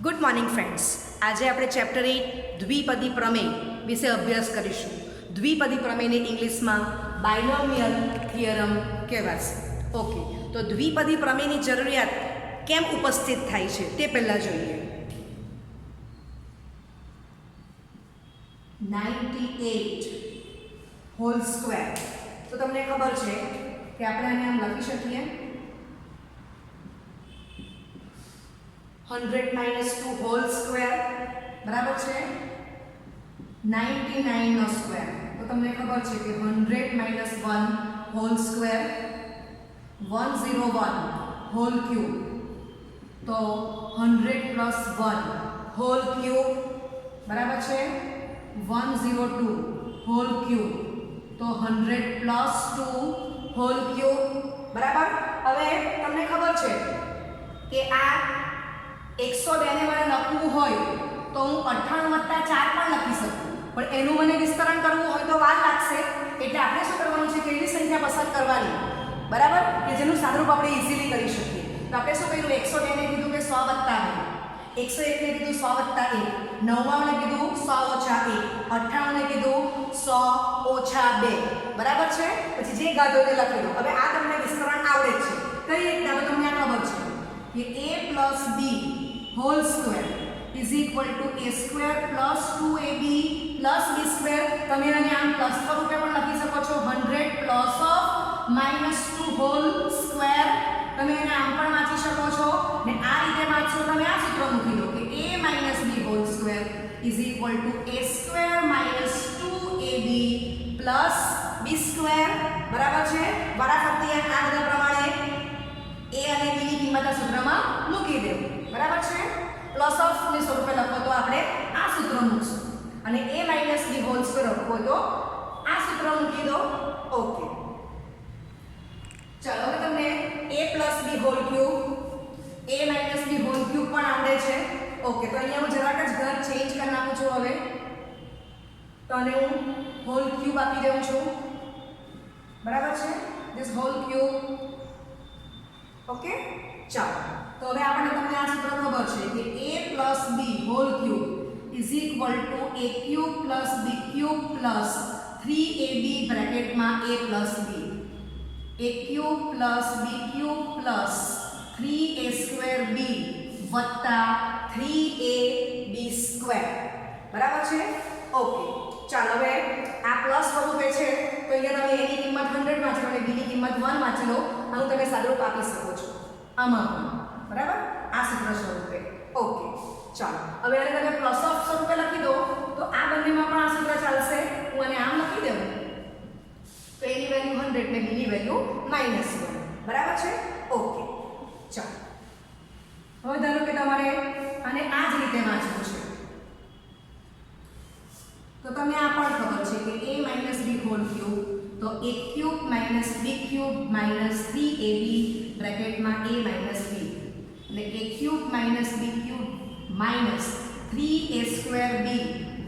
Good morning friends. આજે આપણે chapter 8 દ્વિપદી પ્રમેય વિશે અભ્યાસ કરીશું. દ્વિપદી પ્રમેયને ઇંગ્લિશમાં બાયનોમિયલ થિયરમ કહેવાશે. ઓકે, તો દ્વિપદી પ્રમેયની જરૂરિયાત કેમ ઉપસ્થિત થાય છે તે પહેલાં જોઈએ. 98 હોલ સ્ક્વેર, તો તમને ખબર છે કે આપણે આને આમ લખી શકીએ 100 - 2 હોલ સ્ક્વેર બરાબર છે 99 નો સ્ક્વેર. તો તમને ખબર છે કે 100 - 1 હોલ સ્ક્વેર 101 હોલ ક્યુબ, તો 100 + 1 હોલ ક્યુબ બરાબર છે 102 હોલ ક્યુબ, તો 100 + 2 હોલ ક્યુબ બરાબર. હવે તમને ખબર છે કે આ 102 ને મારે લખવું હોય તો હું 98 + 4 પણ લખી શકું, પણ એનું મને વિસ્તરણ કરવું હોય તો વાર લાગશે. એટલે આપણે શું કરવાનું છે કે એવી સંખ્યા પસંદ કરવાની બરાબર કે જેનું સાદુરૂપ આપણે ઇઝીલી કરી શકીએ. તો આપણે શું કર્યું, 102 ને કીધું કે 100 + 2, 101 ને કીધું 100 + 1, 99 ને કીધું 100 - 1, 98 ને કીધું 100 - 2 બરાબર છે. પછી જે ગાદો તે લખી દો. હવે આ તમને વિસ્તરણ આવડે છે કઈ રીતે, હવે તમને આ ખબર છે કે a + b whole square is equal to a square + 2ab + b square. તમે આને આમ પ્લસ સ્વરૂપે પણ લખી શકો છો 100 + -2 હોલ સ્ક્વેર. તમે એને આમ પણ વાંચી શકો છો ને આ રીતે વાંચશો તમે આ સૂત્ર મૂકી દો કે a - b whole square is equal to a square - 2ab + b square બરાબર છે. વારાફરતી આ બધા પ્રમાણે a અને b ની કિંમત આ સૂત્રમાં મૂકી દેવું બરાબર છે. પ્લસ ઓફ ની સ્વરૂપે લખો તો આપણે આ સૂત્ર મૂકશું અને a - b હોલ સ્ક્વેર લખો તો આ સૂત્ર મૂકી દો. ઓકે, ચાલો હવે તમને a + b whole cube, a - b whole cube પણ આવડે છે. ઓકે, તો અહીંયા હું જરાક જ ઘર ચેન્જ કરી નાખું છું. હવે તો આને હું હોલ ક્યુબ આપી દઉં છું બરાબર છે, ધીસ હોલ ક્યુબ. ઓકે, ચાલો તો હવે આપણને તમને આ સૂત્ર ખબર છે કે a + b whole cube is equal to a cube + b cube + 3ab બ્રેકેટમાં a + b, a cube + b cube + 3a² b વત્તા 3ab સ્ક્વેર બરાબર છે. ઓકે, ચાલો હવે આ પ્લસ સ્વરૂપે છે તો અહીંયા તમે a ની કિંમત 100 વાંચો અને b ની કિંમત 1 વાંચી લો. આનું તમે સાદુરૂપ આપી શકો છો આમાં પણ બરાબર આ સૂત્ર સ્વરૂપે. ઓકે, ચાલો હવે આને તમે પ્લસ ઓફ સ્વરૂપે લખી દો તો આ બંનેમાં પણ આ સૂત્ર ચાલશે. હું આને આમ લખી દઉં તો a ની વેલ્યુ 100 ને b ની વેલ્યુ -1 બરાબર છે. ઓકે, ચાલો હવે ધારો કે તમારે આને આ જ રીતે વાંચવું છે તો તમને આ પણ ખબર છે કે a - b હોલ ક્યુબ, તો a cube - b cube - 3ab બ્રેકેટમાં a - b એટલે a cube - b cube - 3a² b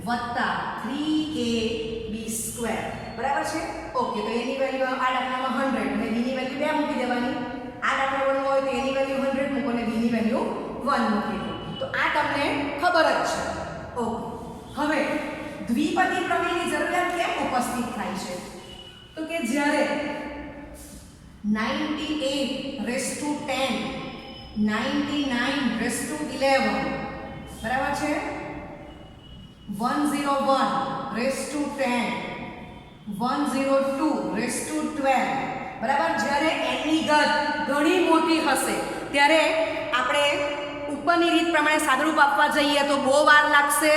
વત્તા 3ab સ્ક્વેર બરાબર છે. ઓકે, તો a ની વેલ્યુ આ દાખલામાં 100 અને b ની વેલ્યુ 2 મૂકી દેવાની. આ દાખલા બનવો હોય તો a ની વેલ્યુ 100 મૂકો અને b ની વેલ્યુ 1 મૂકી દો. તો આ તમને ખબર જ છે. ઓકે, હવે દ્વિપદી પ્રમેયની જરૂરિયાત કેમ ઉપસ્થિત થાય છે તો કે જ્યારે 98 * 10 99 * 11 બરાબર છે 101 * 10 102 * 12 બરાબર. જ્યારે n ની ઘાત ઘણી મોટી હશે ત્યારે આપણે ઉપરની રીત પ્રમાણે સાદુરૂપ આપવા જઈએ તો બહુ વાર લાગશે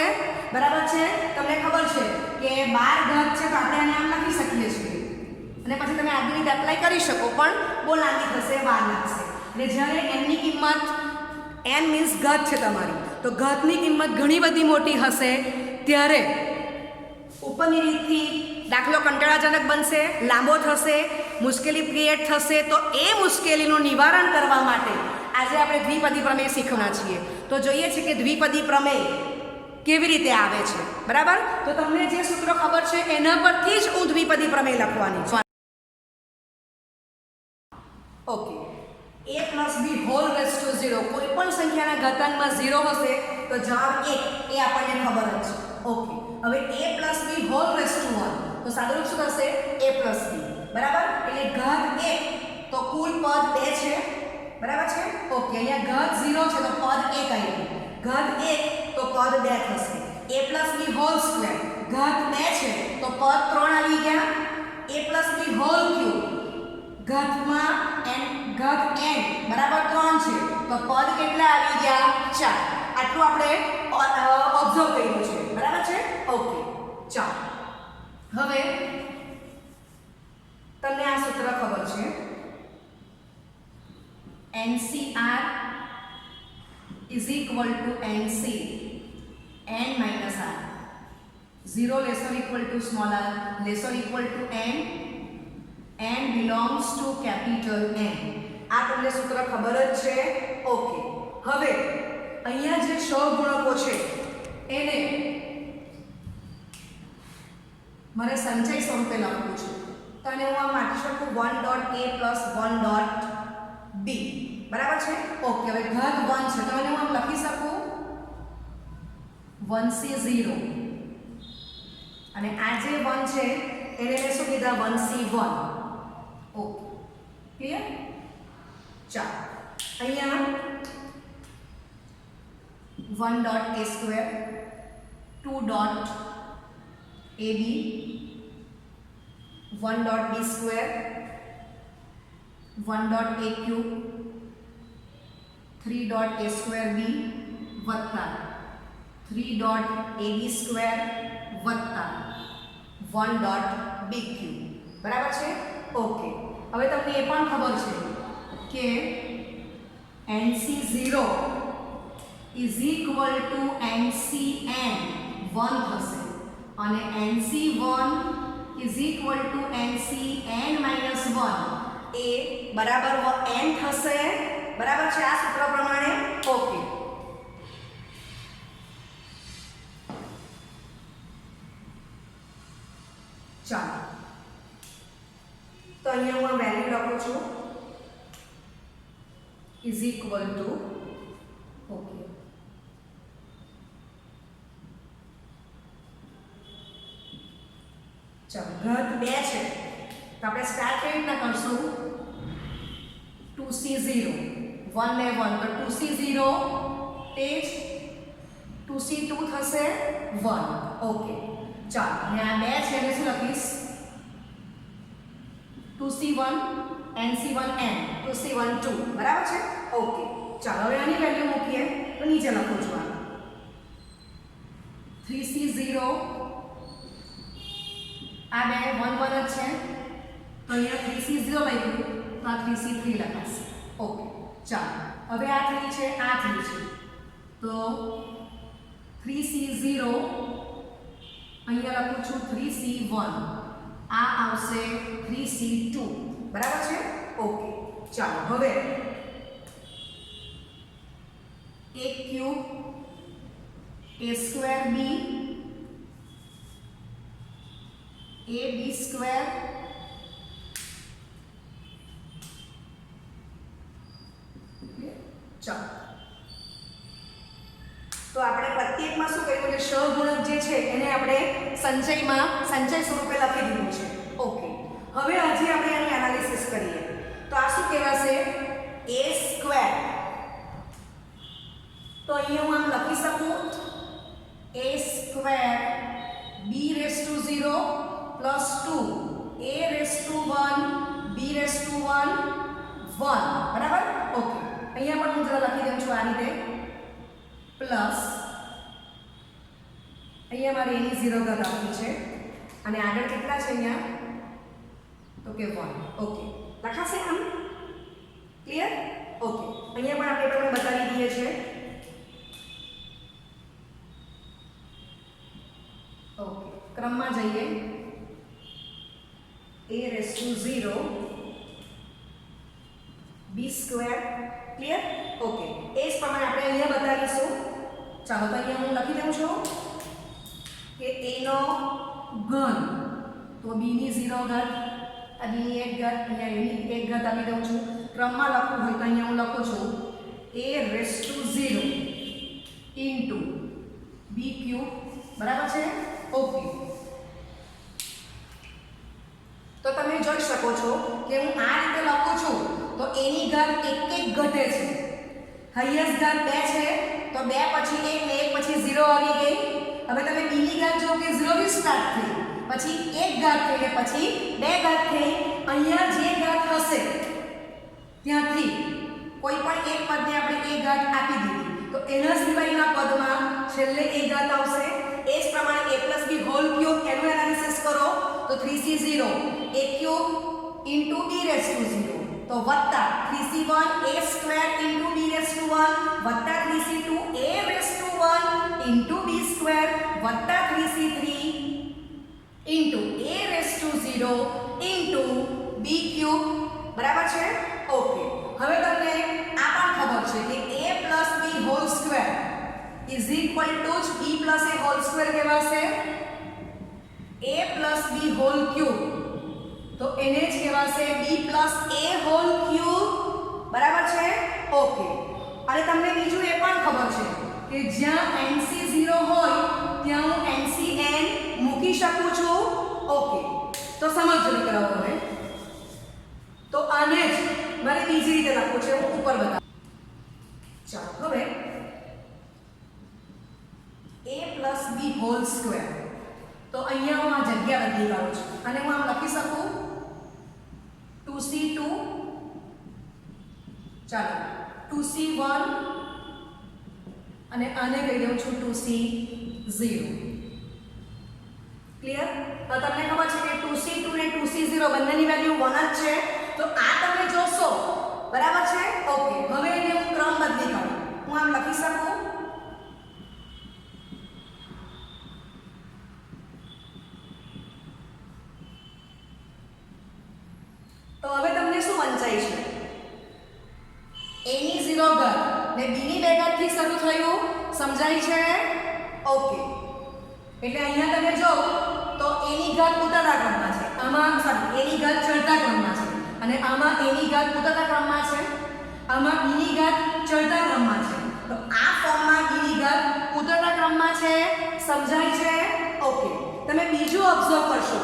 બરાબર છે. તમને ખબર છે કે 12 ઘાત છે તો આપણે આને આમ લખી શકીએ છીએ અને પછી તમે આગળની રીત એપ્લાય કરી શકો, પણ બહુ લાંબી થશે, વાર લાગશે. એટલે જ્યારે n ની કિંમત, n મીન્સ ઘાત છે તમારી, તો ઘાતની કિંમત ઘણી બધી મોટી હશે ત્યારે ઉપરની રીતથી દાખલો કંટાળાજનક બનશે, લાંબો થશે, મુશ્કેલી ક્રિએટ થશે. તો એ મુશ્કેલીનું નિવારણ કરવા માટે આજે આપણે દ્વિપદી પ્રમેય શીખવાના છીએ. તો જોઈએ છે કે દ્વિપદી પ્રમેય કેવી રીતે આવે છે બરાબર. તો તમને જે સૂત્ર ખબર છે એના પરથી જ હું દ્વિપદી પ્રમેય લખવાની છું. Okay, a + b whole raise to 0 કોઈ પણ સંખ્યાના ઘાતાંકમાં 0 હશે તો જવાબ 1 એ આપણને ખબર જ છે. ઓકે, હવે a + b whole raise to 1 તો સાદુરૂપ શું થશે a + b બરાબર. એટલે ઘાત 1 તો કુલ પદ 2 છે બરાબર છે. ઓકે, અહીંયા ઘાત 0 છે તો પદ 1 આવ્યું, ઘાત 1 તો પદ 2 થશે. a + b હોલ સ્ક્વેર ઘાત 2 છે તો પદ 3 આવી ગયા. a + b હોલ ક્યુબ ઘાતમાં ઘાત n બરાબર 3 છે તો પદ કેટલા આવી ગયા 4. આટલું આપણે ઓબ્ઝર્વ કર્યું છે બરાબર છે. ઓકે, ચાલો હવે તમને આ સૂત્ર ખબર છે NCR is equal to NC n minus r. 0 less or equal to small r less or equal to n belongs to capital N. આ તમને સૂત્ર ખબર જ છે. ઓકે, હવે અહીંયા જે સહગુણકો છે એને મારે સંચય સ્વરૂપે લખવું છે તો આને હું આમ વાંચી શકું 1.a + 1.b બરાબર છે. ઓકે, હવે ઘાત 1 છે તો આને હું આમ લખી શકું 1c0 અને આ જે 1 છે એને મેં શું કીધા 1c1. Okay, clear. ચાલો અહીંયા 1.a² 2.ab 1.b² 1.a³ 3.a²b વત્તા 3.ab² વત્તા 1.bq બરાબર છે. ઓકે, હવે તમને એ પણ ખબર છે કે NC0 is equal to NCn 1 થશે અને NC1 is equal to NCn minus 1 એ બરાબર n થશે બરાબર છે આ સૂત્ર પ્રમાણે. ઓકે, ચાલો તો અહીંયા હું વેલ્યુ લખું છું is equal to. ઓકે, ચાલો ઘાત 2 છે તો આપણે સ્ટાર્ટ કેવી રીતના કરશું 2c0 1 ને 1 તો 2c0 તે જ 2c2 થશે 1. ઓકે, ચાલો અને આ 2 છે એટલે શું લખીશ 2c1 nc1n 2c1 2 બરાબર છે. ઓકે, ચાલો હવે આની વેલ્યુ મૂકીએ તો નીચે લખું છું આ 3c0 આ 2 1 1 જ છે તો અહીંયા 3c0 લખ્યું તો આ 3c3 લખાશે. ઓકે, ચાલો હવે આ 3 છે આ 3 છે તો 3c0 અહીંયા લખું છું 3c1 આ આવશે 3c2 બરાબર છે. ઓકે, ચાલો હવે a³ a²b ab² ચાલો તો આપણે પ્રત્યેકમાં શું કર્યું કે સહગુણક જે છે એને આપણે સંચય સ્વરૂપે લખી દીધું છે. ઓકે, હવે આજે આપણે આની એનાલિસિસ કરીએ તો આ શું કહેવાશે a². તો અહીંયા હું આમ લખી શકું a² b⁻0 + 2 a⁻1 b⁻1 1 બરાબર. ઓકે, અહીંયા પણ હું જરા લખી દઉં છું આ રીતે પ્લસ અહીંયા મારે એની 0 ઘાત આપી છે અને આગળ કેટલા છે અહીંયા તો કે 1. ઓકે, લખાશે આમ ક્લિયર. ઓકે, અહીંયા પણ આપણે તમને બતાવી દઈએ છીએ. ઓકે, ક્રમમાં જઈએ a⁻0 b² ક્લિયર. ઓકે, એ જ પ્રમાણે આપણે અહીંયા બતાવીશું. ચાલો તો અહીંયા હું લખી દઉં છું કે a નો ઘન તો b ની 0 ઘાત આ b ની 1 ઘાત અહીંયા a ની 1 ઘાત આપી દઉં છું ક્રમમાં લખવું હોય તો અહીંયા હું લખું છું a⁻0 ઇન્ટુ બી ક્યુબ, બરાબર છે? ઓકે, તો તમે જોઈ શકો છો કે હું આ રીતે લખું છું તો એની ઘાત એક એક ઘટે છે. હાઈએસ્ટ ઘાત 2 છે તો 2 પછી 1 ને 1 પછી 0 આવી ગઈ. હવે તમે b ની ઘાત જો કે 0 થી સ્ટાર્ટ થઈ, પછી 1 ઘાત થઈ ને પછી 2 ઘાત થઈ. અહીંયા જે ઘાત હશે ત્યાંથી કોઈ પણ એક પદને આપણે a ઘાત આપી દીધી તો એના સિવાયના પદમાં છેલ્લે a ઘાત આવશે. એ જ પ્રમાણે a + b હોલ ક્યુબ એનું એનાલિસિસ કરો તો 3c0 a cube into b⁻0 તો વત્તા 3c1 a² ઇન્ટુ b⁻1 વત્તા 3c2 a⁻1 ઇન્ટુ b² વત્તા 3c3 into a⁻0 into b³, બરાબર છે? ઓકે, હવે તમને આ પણ ખબર છે કે a + b whole square is equal to જ b + a હોલ સ્ક્વેર કહેવાશે. a + b હોલ ક્યુબ તો એને જ કહેવાશે b + a હોલ ક્યુબ, બરાબર છે? ઓકે, અને તમને બીજું એ પણ ખબર છે કે જ્યાં nc0 હોય ત્યાં હું ncn મૂકી શકું છું. ઓકે, તો સમજો મિત્રો. હવે તો આને જ મારે બીજી રીતે લખવું છે, હું ઉપર બતાવું. ચાલો, હવે a + b હોલ સ્ક્વેર તો અહીંયા હું આ જગ્યા બદલી કરું છું અને હું આમ લખી શકું 2c2, ચાલો 2c1 અને આને કહી દઉં છું 2c0. ક્લિયર? તો તમને ખબર છે કે 2c2 ને 2c0 બંનેની વેલ્યુ 1 જ છે. તો આ તમે જોશો, બરાબર છે? ઓકે, હવે એને હું ક્રમ બદલી કરું. હું આમ લખી શકું તો હવે તમને શું વંચાય છે? a ની 0 ઘાત ને b ની 2 ઘાત થી શરૂ થયું, સમજાય છે? ઓકે, એટલે અહીંયા તમે જો તો a ની ઘાત ઉતરતા ક્રમમાં છે, આમાં સોરી a ની ઘાત ચડતા ક્રમમાં છે અને આમાં a ની ઘાત ઉતરતા ક્રમમાં છે, આમાં b ની ઘાત ચડતા ક્રમમાં છે. તો આ ફોર્મમાં b ની ઘાત ઉતરતા ક્રમમાં છે, સમજાય છે? ઓકે, તમે બીજું ઓબ્ઝર્વ કરશો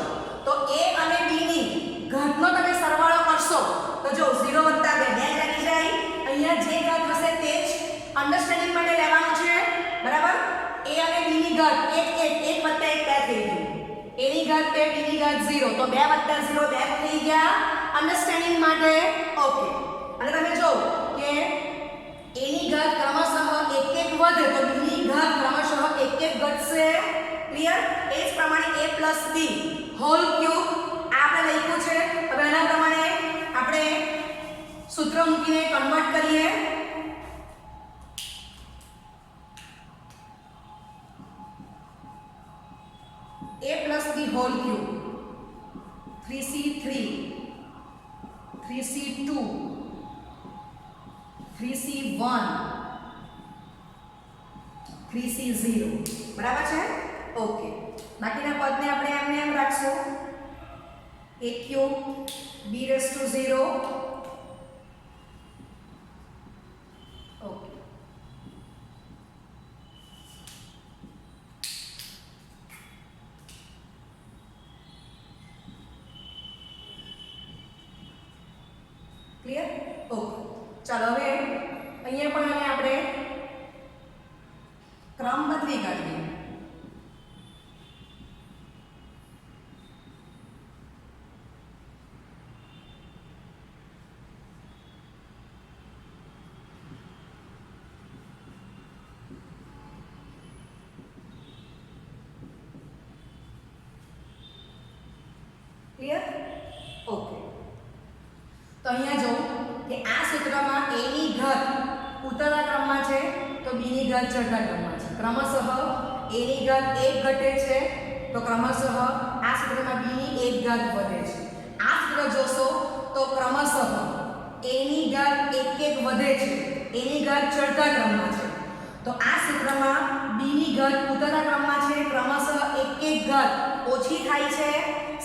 તો a અને b ની ઘાતનો તમે સરવાળો કરશો તો જો 0 + 2 2 આવી જાય. અહીંયા જે ઘાત હશે તે જ અન્ડરસ્ટેન્ડિંગ માટે લેવાનું છે, બરાબર? a અને b ની ઘાત 1 + 1 થઈ ગયું. a ની ઘાત 2 b ની ઘાત 0 તો 2 + 0 2 થઈ ગયા અન્ડરસ્ટેન્ડિંગ માટે. ઓકે, અને તમે જો કે a ની ઘાત ક્રમશઃ 1 1 વધે તો b ની ઘાત ક્રમશઃ 1 1 ઘટશે. ક્લિયર? એ જ પ્રમાણે a + b હોલ ક્યુબ આપણે લખ્યું છે. હવે આના પ્રમાણે આપણે સૂત્ર મૂકીને કન્વર્ટ કરીએ. a + b whole cube 3c3 3c2 3c1 3c0, બરાબર છે? ઓકે, બાકીના પદને આપણે એમને એમ રાખશું. a³ b⁻0. Okay, clear? Okay, ચાલો હવે અહીંયા પણ આપણે ક્રમ બદલી કાઢીએ. ક્લિયર? ઓકે, તો અહીંયા જો કે આ સૂત્રમાં a ની ઘાત ઉતરતા ક્રમમાં છે તો b ની ઘાત ચડતા ક્રમમાં છે. ક્રમશઃ a ની ઘાત 1 ઘટે છે તો ક્રમશઃ આ સૂત્રમાં b ની 1 ઘાત વધે છે. આ સૂત્ર જોશો તો ક્રમશઃ a ની ઘાત 1 1 વધે છે, a ની ઘાત ચડતા ક્રમમાં છે. તો આ સૂત્રમાં b ની ઘાત ઉતરતા ક્રમમાં છે, ક્રમશઃ 1 1 ઘાત ઓછી થાય છે.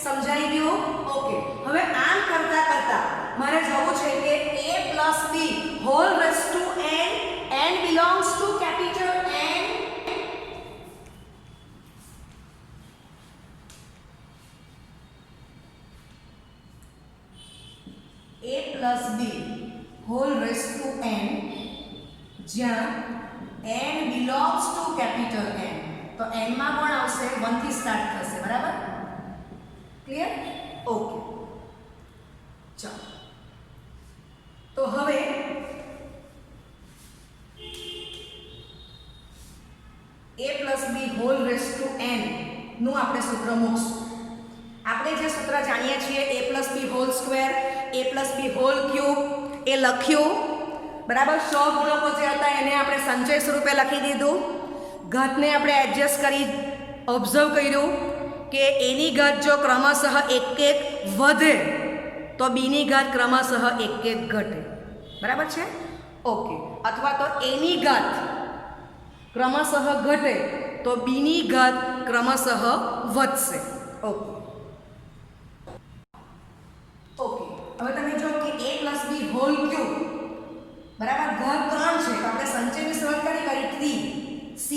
સમજાઈ ગયું? ઓકે, હવે આમ કરતા કરતા મારે જોવું છે કે a plus b whole raised to n belongs to capital N. a plus b whole raised to n જ્યાં n belongs to capital N. તો n માં કોણ આવશે? 1 થી સ્ટાર્ટ થશે, બરાબર? ક્લિયર? ઓકે, ચાલો. તો હવે a plus b whole raised to n નું આપણે સૂત્ર મૂકશું. આપણે જે સૂત્ર જાણીએ છીએ a plus b whole square, a plus b whole cube એ લખ્યું, બરાબર? સહગુણકો જે હતા એને આપણે સંચય સ્વરૂપે લખી દીધું. ઘાતને આપણે એડજસ્ટ કરી ઓબ્ઝર્વ કર્યું કે એની ઘાત જો ક્રમશઃ એક એક વધે તો બીની ઘાત ક્રમશઃ એક એક ઘટે, બરાબર છે? ઓકે. અથવા તો એની ઘાત ક્રમશઃ ઘટે તો બીની ઘાત ક્રમશઃ વધશે. Okay okay. હવે તમે જો કે a plus b whole cube, બરાબર? ઘાત 3 છે તો આપણે સંચયની શરૂઆત કરી 3 c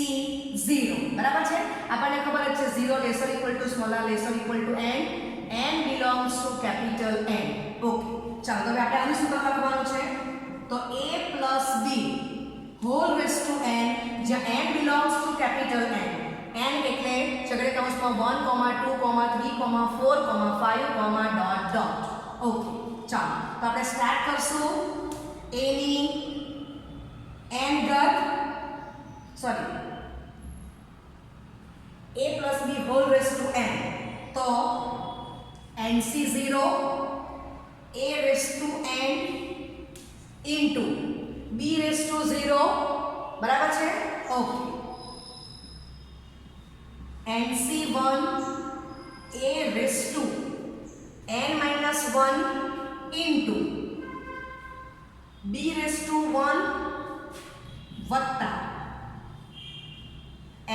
0, બરાબર છે? આપણને ખબર જ છે 0 lesser equal to smaller lesser equal to n belongs to capital N. Okay, ચાલો હવે આપણે આનું સૂત્ર લખવાનું છે. તો a plus b whole raised to n જ્યાં n belongs to capital N એટલે છગડીયા કૌંસમાં 1, 2, 3, 4, 5, ડોટ ડોટ. ઓકે, ચાલો તો આપણે સ્ટાર્ટ કરશું. a ની n ઘાત sorry a plus b whole raised to n તો nc0 a raised to n into b raised to 0, બરાબર છે? Okay. nc1 a raised to n minus 1 into b raised to 1 વત્તા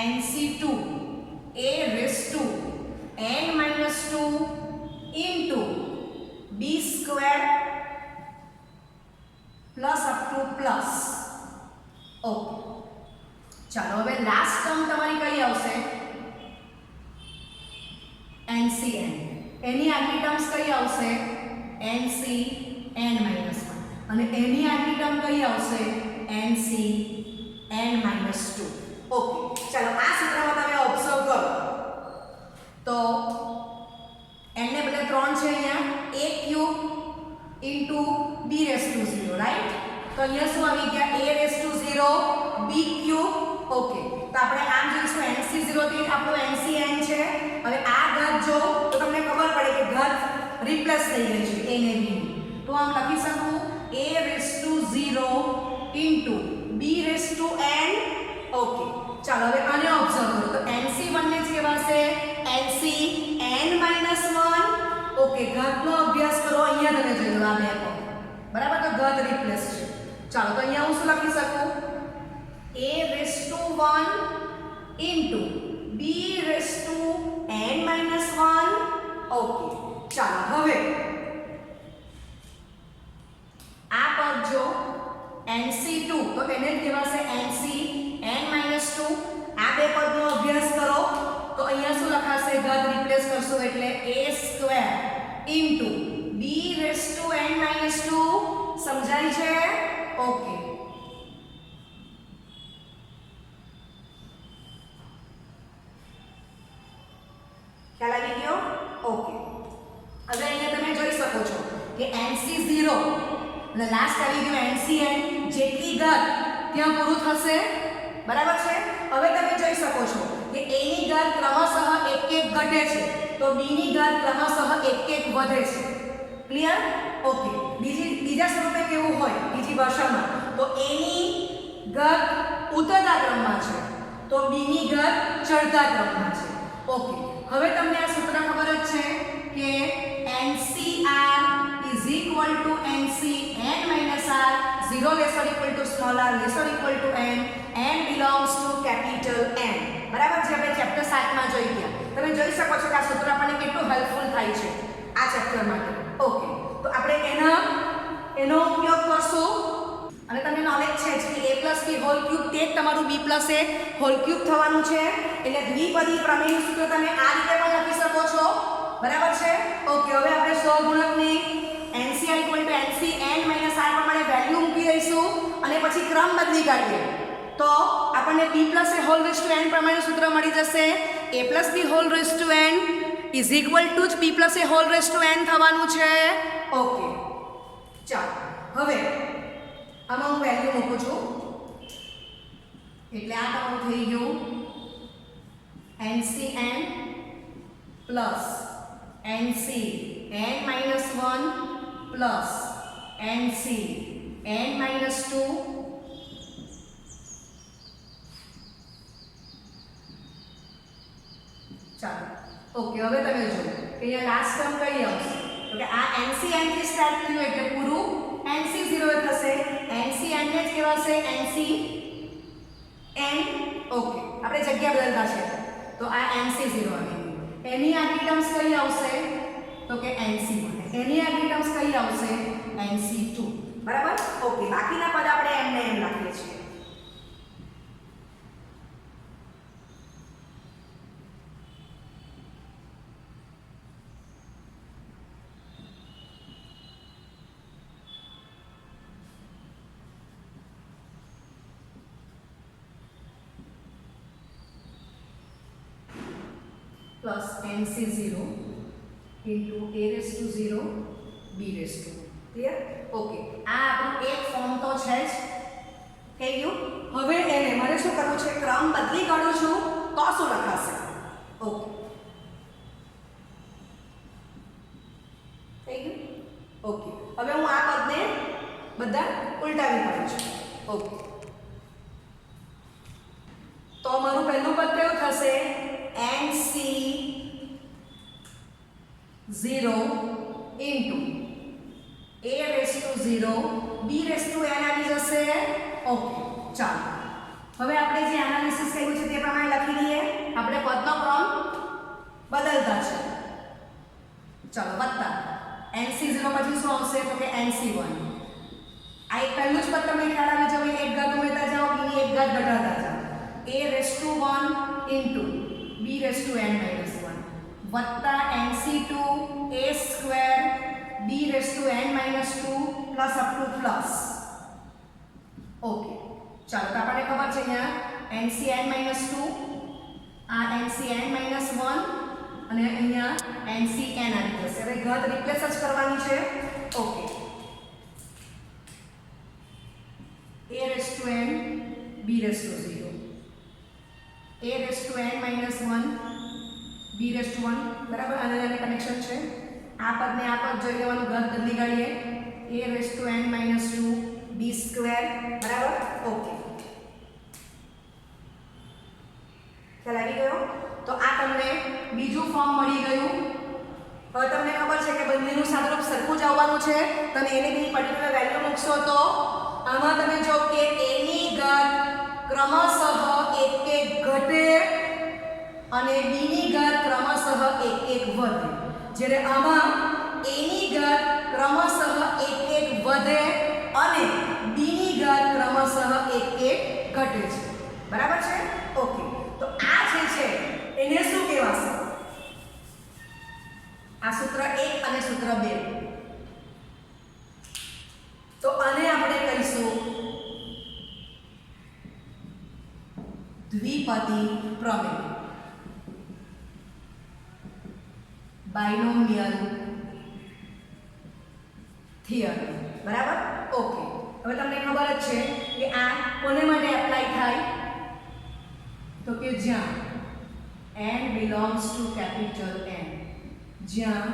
nc2 a raised to n minus 2 into b square plus up to plus. Okay, ચાલો હવે last term તમારી કઈ આવશે? ncn. એની આગલી terms કઈ આવશે? ncn minus 1 અને એની આગલી ટર્મ કઈ આવશે? ncn minus 2. ઓકે, ચાલો આ સૂત્રમાં તમે ઓબ્ઝર્વ કરો તો n ને બદલે 3 છે અહીંયા a cube into b raised to 0, right? તો અહીંયા શું આવી ગયા? a raised to 0 b cube. Okay, તો આપણે આમ જોઈશું nc0 થી આપણો ncn છે. હવે આ ઘાત જો તો તમને ખબર પડે કે ઘાત રિપ્લેસ થઈ ગઈ છે a ને b ની. તો આમ લખી શકું a raised to 0 into b raised to n. Okay, ચાલો હવે આને ઓબ્ઝર્વ કરો તો nc1 ને જ કહેવાશે ncn minus 1. ઓકે, ઘાતનો અભ્યાસ કરો. અહીંયા તમે જોઈ લો આ બે પદ, બરાબર? તો ઘાત રિપ્લેસ છે. ચાલો તો અહીંયા હું શું લખી શકું? a raised to 1 into b raised to n minus 1. Okay, ચાલો હવે આ પદ જો nc2 તો એને જ કહેવાશે ncn minus 2. આ બે પદનો અભ્યાસ કરો તો અહીંયા શું લખાશે? ઘાત રિપ્લેસ કરશો એટલે a square into b raised to n minus 2. સમજાય છે? ઓકે, ખ્યાલ આવી ગયો? ઓકે, હવે અહીંયા તમે જોઈ શકો છો કે nc0 અને લાસ્ટ આવી ગયું ncn. જેટલી ઘાત ત્યાં પૂરું થશે, બરાબર છે? હવે તમે જોઈ શકો છો કે a ની ઘાત ક્રમશઃ એક એક ઘટે છે તો b ની ઘાત ક્રમશઃ એક એક વધે છે. ક્લિયર? ઓકે, બીજા સ્વરૂપે કેવું હોય બીજી ભાષામાં તો a ની ઘાત ઉતરતા ક્રમમાં છે તો b ની ઘાત ચડતા ક્રમમાં છે. ઓકે, હવે તમને આ સૂત્ર ખબર જ છે કે NCR is equal to NCn minus R, 0 lesser equal to smaller lesser equal to n belongs to capital N. બરાબર છે? આપણે ચેપ્ટર 7 માં જોઈ ગયા. તમે જોઈ શકો છો કે આ સૂત્ર આપણને કેટલું હેલ્પફુલ થાય છે આ ચેપ્ટર માટે. ઓકે, તો આપણે એનો ઉપયોગ કરશું લખશું અને તમને નોલેજ છે જ કે a + b હોલ ક્યુબ તે જ તમારું b + a હોલ ક્યુબ થવાનું છે એટલે દ્વિપદી પ્રમેયનું સૂત્ર તમે આ રીતે પણ લખી શકો છો બરાબર છે ઓકે હવે આપણે સહગુણકની NCR = NCn - r પ્રમાણે વેલ્યુ મૂકી દઈશું અને પછી ક્રમ બદલી કાઢીએ તો આપણને b + a whole raise to n પ્રમાણે સૂત્ર મળી જશે a + b whole raise to n is equal to જ b + a whole raise to n થવાનું છે ઓકે ચાલો હવે આમાં હું વેલ્યુ મૂકું છું એટલે આ તમારું થઈ ગયું NCn plus NCn - 1 plus NCn - 2 ચાલો ઓકે હવે તમે જો કે અહીંયા લાસ્ટ ટર્મ કઈ આવશે તો કે આ NCn થી સ્ટાર્ટ થયું એટલે પૂરું NC0 થશે NCn ને જ કહેવાશે NCn ઓકે આપણે જગ્યા બદલતા છે તો આ NC0 આવી એની આગલી ટર્મ્સ કઈ આવશે તો કે NC1 એની આગલી ટર્મ્સ કઈ આવશે NC2 બરાબર ઓકે બાકીના પદ આપણે એમને એમ લખીએ છીએ plus NC0 into a⁻0 b⁻2 clear okay આ આપણું એક ફોર્મ તો છે જ થઈ ગયું હવે એને મારે શું કરવું છે ક્રમ બદલી કાઢું છું તો શું લખાશે ઓકે થઈ ગયું ઓકે હવે હું આ પદને બધા ઉલટાવી કાઢું છું ઓકે તો મારું પહેલું પદ કેવું થશે NC0 into a⁻0 b⁻n આવી જશે ઓકે ચાલો હવે આપણે જે એનાલિસિસ કર્યું છે તે પ્રમાણે લખી દઈએ આપણે પદનો ક્રમ બદલતા છે ચાલો વત્તા NC0 પછી શું આવશે તો કે NC1 આ એક પહેલું જ પદ તમને ખ્યાલ આવી જવું એક ઘાત ઉમેરતા જાઓ બીની એક ઘાત ઘટાડતા જાઓ a⁻1 into b⁻n - 1 વત્તા NC2 a² b⁻n - 2 plus up to plus okay ચાલો તો આપણને ખબર છે અહીંયા NCn - 2 આ NCn - 1 અને અહીંયા NCn આવી જશે હવે ઘાત રિપ્લેસ જ કરવાની છે okay a⁻n b⁻0 a⁻n - 1 b⁻1 બરાબર આને કનેક્શન છે આ પદને આ પદ જોઈ લેવાનું ઘાત બદલી કાઢીએ a⁻n - 2 b² બરાબર ઓકે ખ્યાલ આવી ગયો તો આ તમને બીજું ફોર્મ મળી ગયું હવે તમને ખબર છે કે બંનેનું સાદુરૂપ સરખું જ આવવાનું છે તમે એને બી પર્ટિક્યુલર વેલ્યુ મૂકશો તો આમાં તમે જો કે a ની ઘાત ક્રમશઃ એક ઘટે અને b ની ઘાત ક્રમશઃ એક વધે જ્યારે આમાં a ની ઘાત ક્રમશઃ એક વધે અને b ની ઘાત ક્રમશઃ એક ઘટે છે બરાબર છે ઓકે તો આ જે છે એને શું કહેવાશે આ સૂત્ર 1 અને સૂત્ર 2 તો આને આપણે કહીશું દ્વિપદી પ્રમેય બાયનોમિયલ થિયરમ બરાબર ઓકે હવે તમને ખબર જ છે કે આ કોને માટે એપ્લાય થાય તો કે જ્યાં n belongs to capital N જ્યાં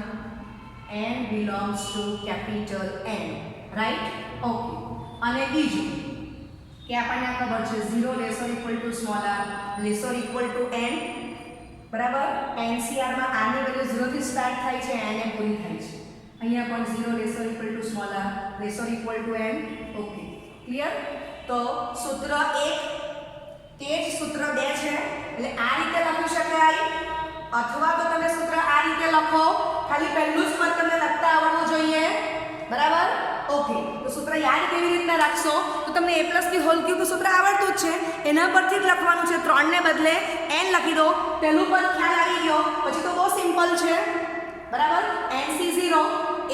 n belongs to capital N right okay અને બીજું કે આપણને ખબર છે 0 laser equal to small r laser equal to n બરાબર NCR માં r ની વેલ્યુ 0 થી સ્ટાર્ટ થાય છે n એ પૂરી થાય છે અહીંયા પણ 0 laser equal to small r laser equal to n okay clear તો સૂત્ર 1 તે જ સૂત્ર 2 છે એટલે આ રીતે લખી શકાય અથવા તો તમે સૂત્ર આ રીતે લખો ખાલી પહેલું જ પદ તમને લખતા આવડવું જોઈએ બરાબર ઓકે, તો સૂત્ર યાદ કેવી રીતના રાખશો? તો તમને a plus B whole cube સૂત્ર આવડતું જ છે, એના પરથી જ લખવાનું છે. 3 ને બદલે n લખી દો, પહેલું પદ ખ્યાલ આવી ગયો. પછી તો બહુ સિમ્પલ છે, બરાબર. nc0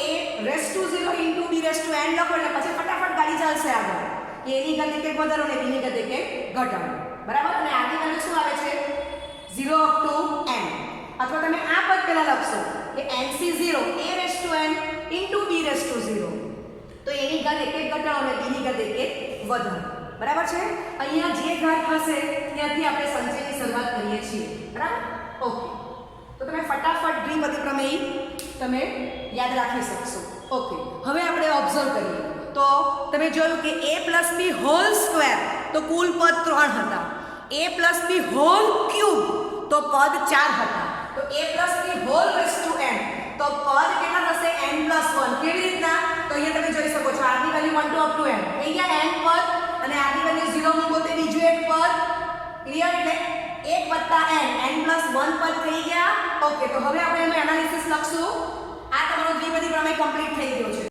a raise to 0 into b raise to n લખો એટલે પછી ફટાફટ ગાડી ચાલશે આગળ. a ની ગતિ કે વધારો ને b ની ગતિ કે ઘટાડો, બરાબર. અને આગળ વેલ્યુ શું આવે છે? 0 અપ ટુ n. અથવા તમે આ પદ પહેલા લખશો કે nc0 a raise to n into b raise to 0. તો એની ઘાત એક ઘટાડો અને b ની ઘાત એક વધારો, બરાબર છે. અહીંયા જે ઘાત હશે ત્યાંથી આપણે સંચયની શરૂઆત કરીએ છીએ, બરાબર. ઓકે, તો તમે ફટાફટ દ્વિપદી પ્રમેય તમે યાદ રાખી શકશો. ઓકે, હવે આપણે ઓબ્ઝર્વ કરીએ તો તમે જોયું કે a plus B whole square તો કુલ પદ 3 હતા. a plus B whole cube તો પદ 4 હતા. તો a plus B whole raise to n તો પદ કેટલા થશે? n plus 1. કેવી રીતના? તો અહીંયા તમે જોઈ શકો છો આની value 1 to up to n થઈ ગયા n પદ, અને આની વેલ્યુ 0 મૂકો તો બીજું એક પદ. ક્લિયર? એટલે 1 n પ્લસ 1 પદ થઈ ગયા. ઓકે, તો હવે આપણે એનું એનાલિસિસ લખશું. આ તમારો દ્વિપદી પ્રમેય કમ્પ્લીટ થઈ ગયો છે.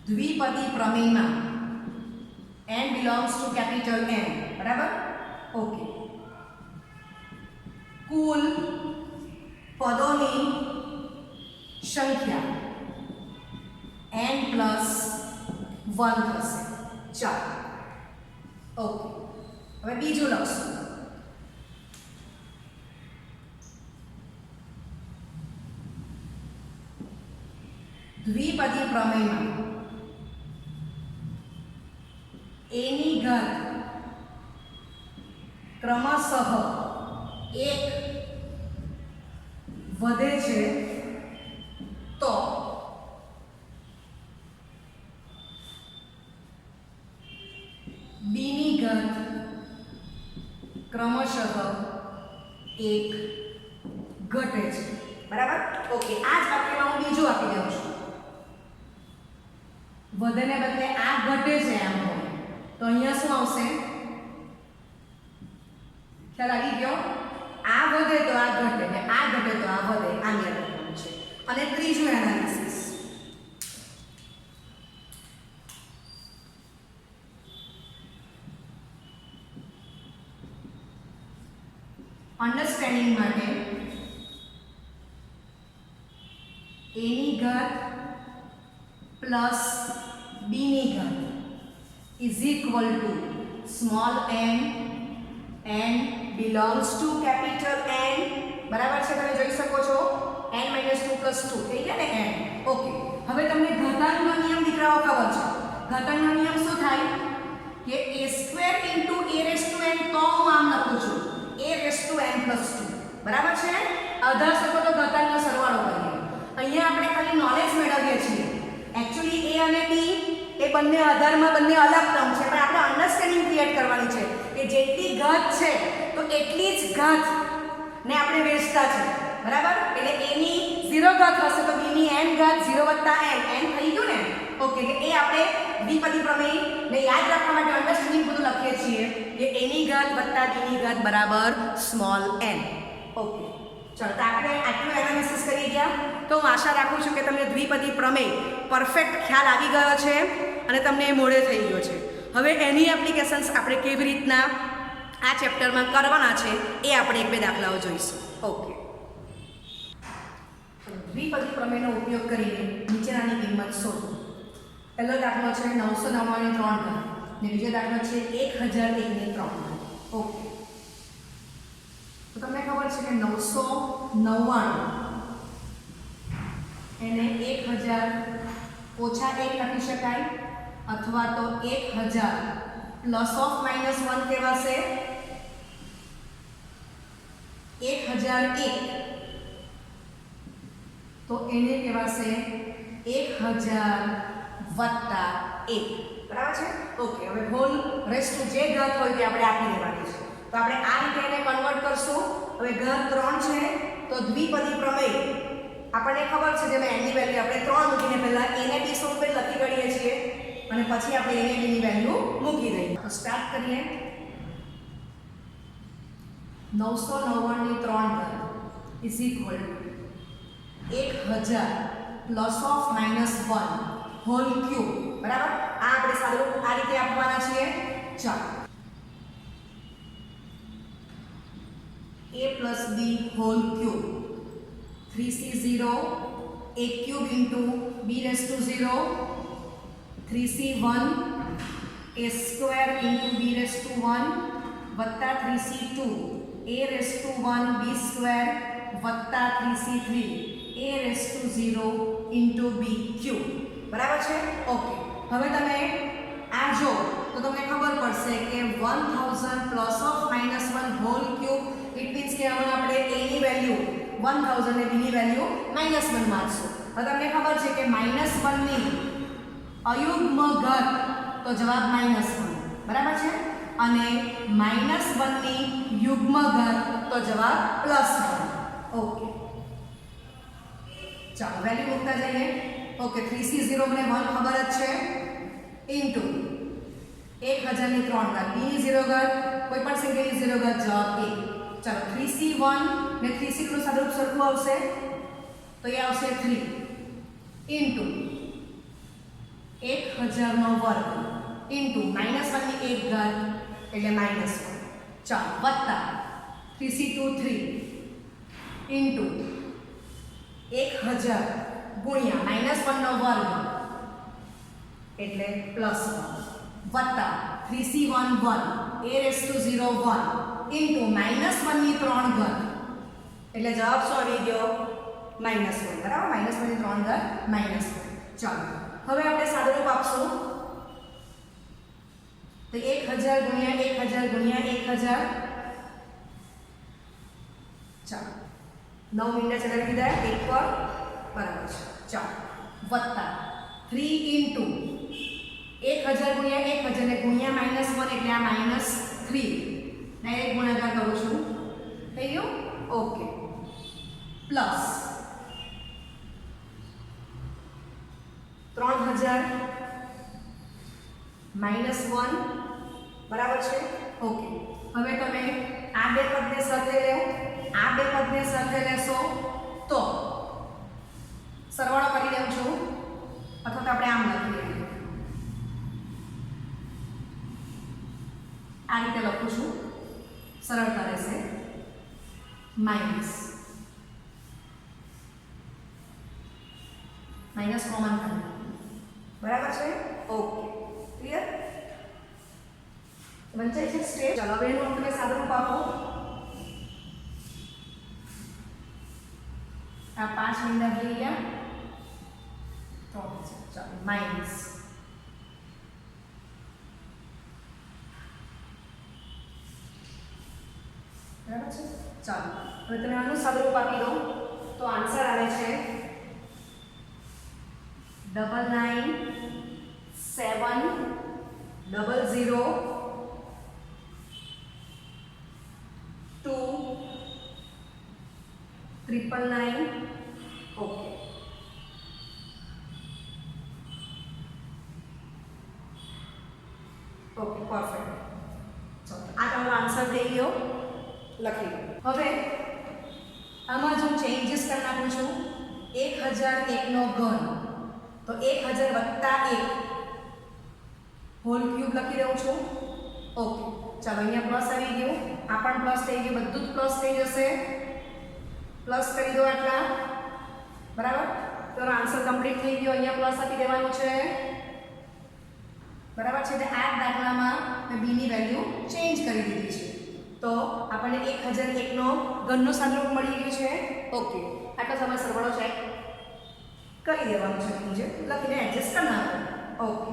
દ્વિપદી પ્રમેયમાં n belongs to capital N, બરાબર. ઓકે, કુલ પદોની સંખ્યા n પ્લસ 1 થશે. ચાલો, ઓકે, હવે બીજું લખશું. દ્વિપદી પ્રમેયમાં a ની ઘાત ક્રમશઃ 1 વધે છે તો b ની ઘાત ક્રમશઃ 1 ઘટે છે, બરાબર. ઓકે, આ જ વાક્યમાં હું બીજું આપી દઉં છું. વધે ને બદલે આ ઘટે છે એમ હોય તો અહીંયા શું આવશે? ખ્યાલ આવી ગયો? આ વધે તો આ ઘટે ને આ ઘટે તો આ વધે, આની અનુકૂળ છે. અને ત્રીજું એનાલિસિસ. અન્ડરસ્ટેન્ડિંગ માટે a ની ઘાત પ્લસ b ની ઘાત is equal to small n belongs to capital N, બરાબર છે. તમે જોઈ શકો છો n - 2 + 2 થઈ ગયા ને n. ઓકે, હવે તમને ઘાતાંકનો નિયમ દીકરાઓ ખબર છે. ઘાતાંકનો નિયમ શું થાય કે a² * a raise to n તો હું આમ લખું છું a રેસ ટુ n + 2, બરાબર છે. આધાર સંબંધો ઘાતાંકનો સરવાળો કરીએ. અહીંયા આપણે ખાલી નોલેજ મેળવીએ છીએ. એક્ચ્યુઅલી a અને b એ બંને આધારમાં બંને અલગ ટર્મ છે, પણ આપણે અન્ડરસ્ટેન્ડિંગ ક્રિએટ કરવાની છે કે જેટલી ઘાત છે તો એટલી જ ઘાત ને આપણે વેચતા છે, બરાબર. એટલે a ની 0 ઘાત હશે તો b ની n ઘાત 0 + n થઈ ગયું ને. ઓકે, એટલે એ આપણે દ્વિપદી પ્રમેય ને યાદ રાખવા માટે અન્ડરસ્ટેન્ડિંગ બધું લખીએ છીએ કે a ની ઘાત + b ની ઘાત બરાબર સ્મોલ n. ઓકે, ચલો, તો આપણે આટલું એનાલિસિસ કરી ગયા. તો હું આશા રાખું છું કે તમને દ્વિપદી પ્રમેય પરફેક્ટ ખ્યાલ આવી ગયો છે અને તમને એ મોડે થઈ ગયો છે. હવે એની એપ્લિકેશન્સ આપણે કેવી રીતના આ ચેપ્ટરમાં કરવાના છે એ આપણે 1-2 દાખલાઓ જોઈશું. ઓકે, દ્વિપદી પ્રમેયનો ઉપયોગ કરીને નીચેનાની કિંમત શોધો. પહેલો દાખલો છે 999 ની 3 ઘાત ને બીજો દાખલો છે 1001 ની 3 ઘાત. ઓકે, તો તમને ખબર છે કે 999 એને 1000 - 1 લખી શકાય અથવા તો 1000 +−1 કહેવાશે. 1001 તો એને કહેવાશે 1000 + 1, બરાબર છે. ઓકે, હવે હોલ રેસ ટુ જે ઘાત હોય તે આપણે આપી દેવાની છે. તો આપણે આ રીતે એને કન્વર્ટ કરશું. હવે ઘાત 3 છે તો દ્વિપદી પ્રમેય આપણને ખબર છે જેમાં n ની વેલ્યુ આપણે 3 મૂકીને પહેલા a ને b સ્વરૂપે લખી કાઢીએ છીએ અને પછી આપણે a ને b ની વેલ્યુ મૂકી દઈએ. તો સ્ટાર્ટ કરીએ. 999 ની 3 ઘાત is equal to 1000 plus of minus 1 whole cube, બરાબર. આ આપણે સાદુરૂપ આ રીતે આપવાના છીએ. ચાલો, a પ્લસ b whole cube 3c0 a cube into b raise to 0 3c1 a square into b raise to 1 વત્તા 3c2 a raise to 1 b square વત્તા 3c3 a raise to 0 into b cube, બરાબર છે. Okay, હવે તમે આ જો તો તમને ખબર પડશે કે 1000 plus of minus 1 whole cube it means કે હવે આપણે a ની વેલ્યુ 1000 ને b ની વેલ્યુ -1 માનશું. હવે તમને ખબર છે કે -1 ની અયુગ્મ ઘાત તો જવાબ -1, બરાબર છે, અને -1 ની યુગ્મ ઘાત તો જવાબ +1. ઓકે, ચાલો વેલ્યુ મૂકતા જઈએ. ઓકે, 3c0 મને 1 ખબર જ છે ઇન્ટુ 1000 ની 3 ઘાત b ની 0 ઘાત કોઈ પણ સંખ્યાની 0 ઘાત જવાબ 1. ચાલો 3c1 ને 3c2 નું સાદુરૂપ સરખું આવશે તો એ આવશે 3 ઇન્ટુ 1000 નો વર્ગ ઇન્ટુ -1 ની 1 ઘાત એટલે -1. ચાલો વત્તા 3c2 3 ઇન્ટુ 1000 ગુણ્યા -1 નો વર્ગ એટલે +1 વત્તા 3c1 1 a raise to 0 1 into -1 ની 3 ઘાત એટલે જવાબ શું આવી ગયો -1, બરાબર. -1 ની 3 ઘાત -1. ચાલો હવે આપણે સાદુરૂપ આપશું તો 1000 ગુણ્યા 1000 ગુણ્યા 1000. ચાલો 9 મિનિટ ચલાવી દીધા 1 પર, બરાબર છે. ચાલો વત્તા 3 ઇન્ટુ 1000 ગુણ્યા 1000 ને ગુણ્યા -1 એટલે આ -3 ડાયરેક્ટ ગુણાકાર કરું છું, થઈ ગયું. ઓકે, પ્લસ 3000 -1, બરાબર છે. ઓકે, હવે તમે આ બે પદને સાથે લો, આ બે પદને સાથે લેશો તો સરવાળો કરી દઉં છું અથવા તો આપણે આમ લખીએ, આ રીતે લખું છું, સરળતા રહેશે. માઇનસ કોમન કરી, બરાબર છે. ઓકે, ક્લિયર વંચાય છે સ્ટેપ. ચાલો હવે એનું તમે સાદુરૂપ આપો. આ 5 મિનિટ થઈ ગયા તો ચાલો માઇનસ બરાબર છે. ચાલો હવે તમે આનું સાદુરૂપ આપી દો તો આન્સર આવે છે 99,700,2,999. Okay, okay, perfect. ચાલો આ તમારો આન્સર થઈ ગયો, લખી લો. હવે આમાં જો ચેન્જીસ કરી નાખું છું 1001 નો ઘન તો 1000 વત્તા 1 હોલ ક્યુબ લખી દઉં છું. ઓકે, ચાલો અહીંયા પ્લસ આવી ગયું, આ પણ પ્લસ થઈ ગયું, બધું જ પ્લસ થઈ જશે. પ્લસ કરી દો આટલા, બરાબર. તો આન્સર કમ્પ્લીટ થઈ ગયો. અહીંયા પ્લસ આપી દેવાનું છે, બરાબર છે. એટલે આ દાખલામાં મેં b ની વેલ્યુ ચેન્જ કરી દીધી છે તો આપણને 1001 નો ઘનનો સાદુરૂપ મળી ગયું છે. ઓકે, આટલો સમય સરવાળો ચેક કરી દેવાનું છે, નીચે લખીને એડજસ્ટ કરી નાખો. ઓકે,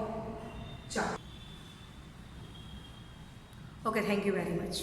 ચાલો. Okay, thank you very much.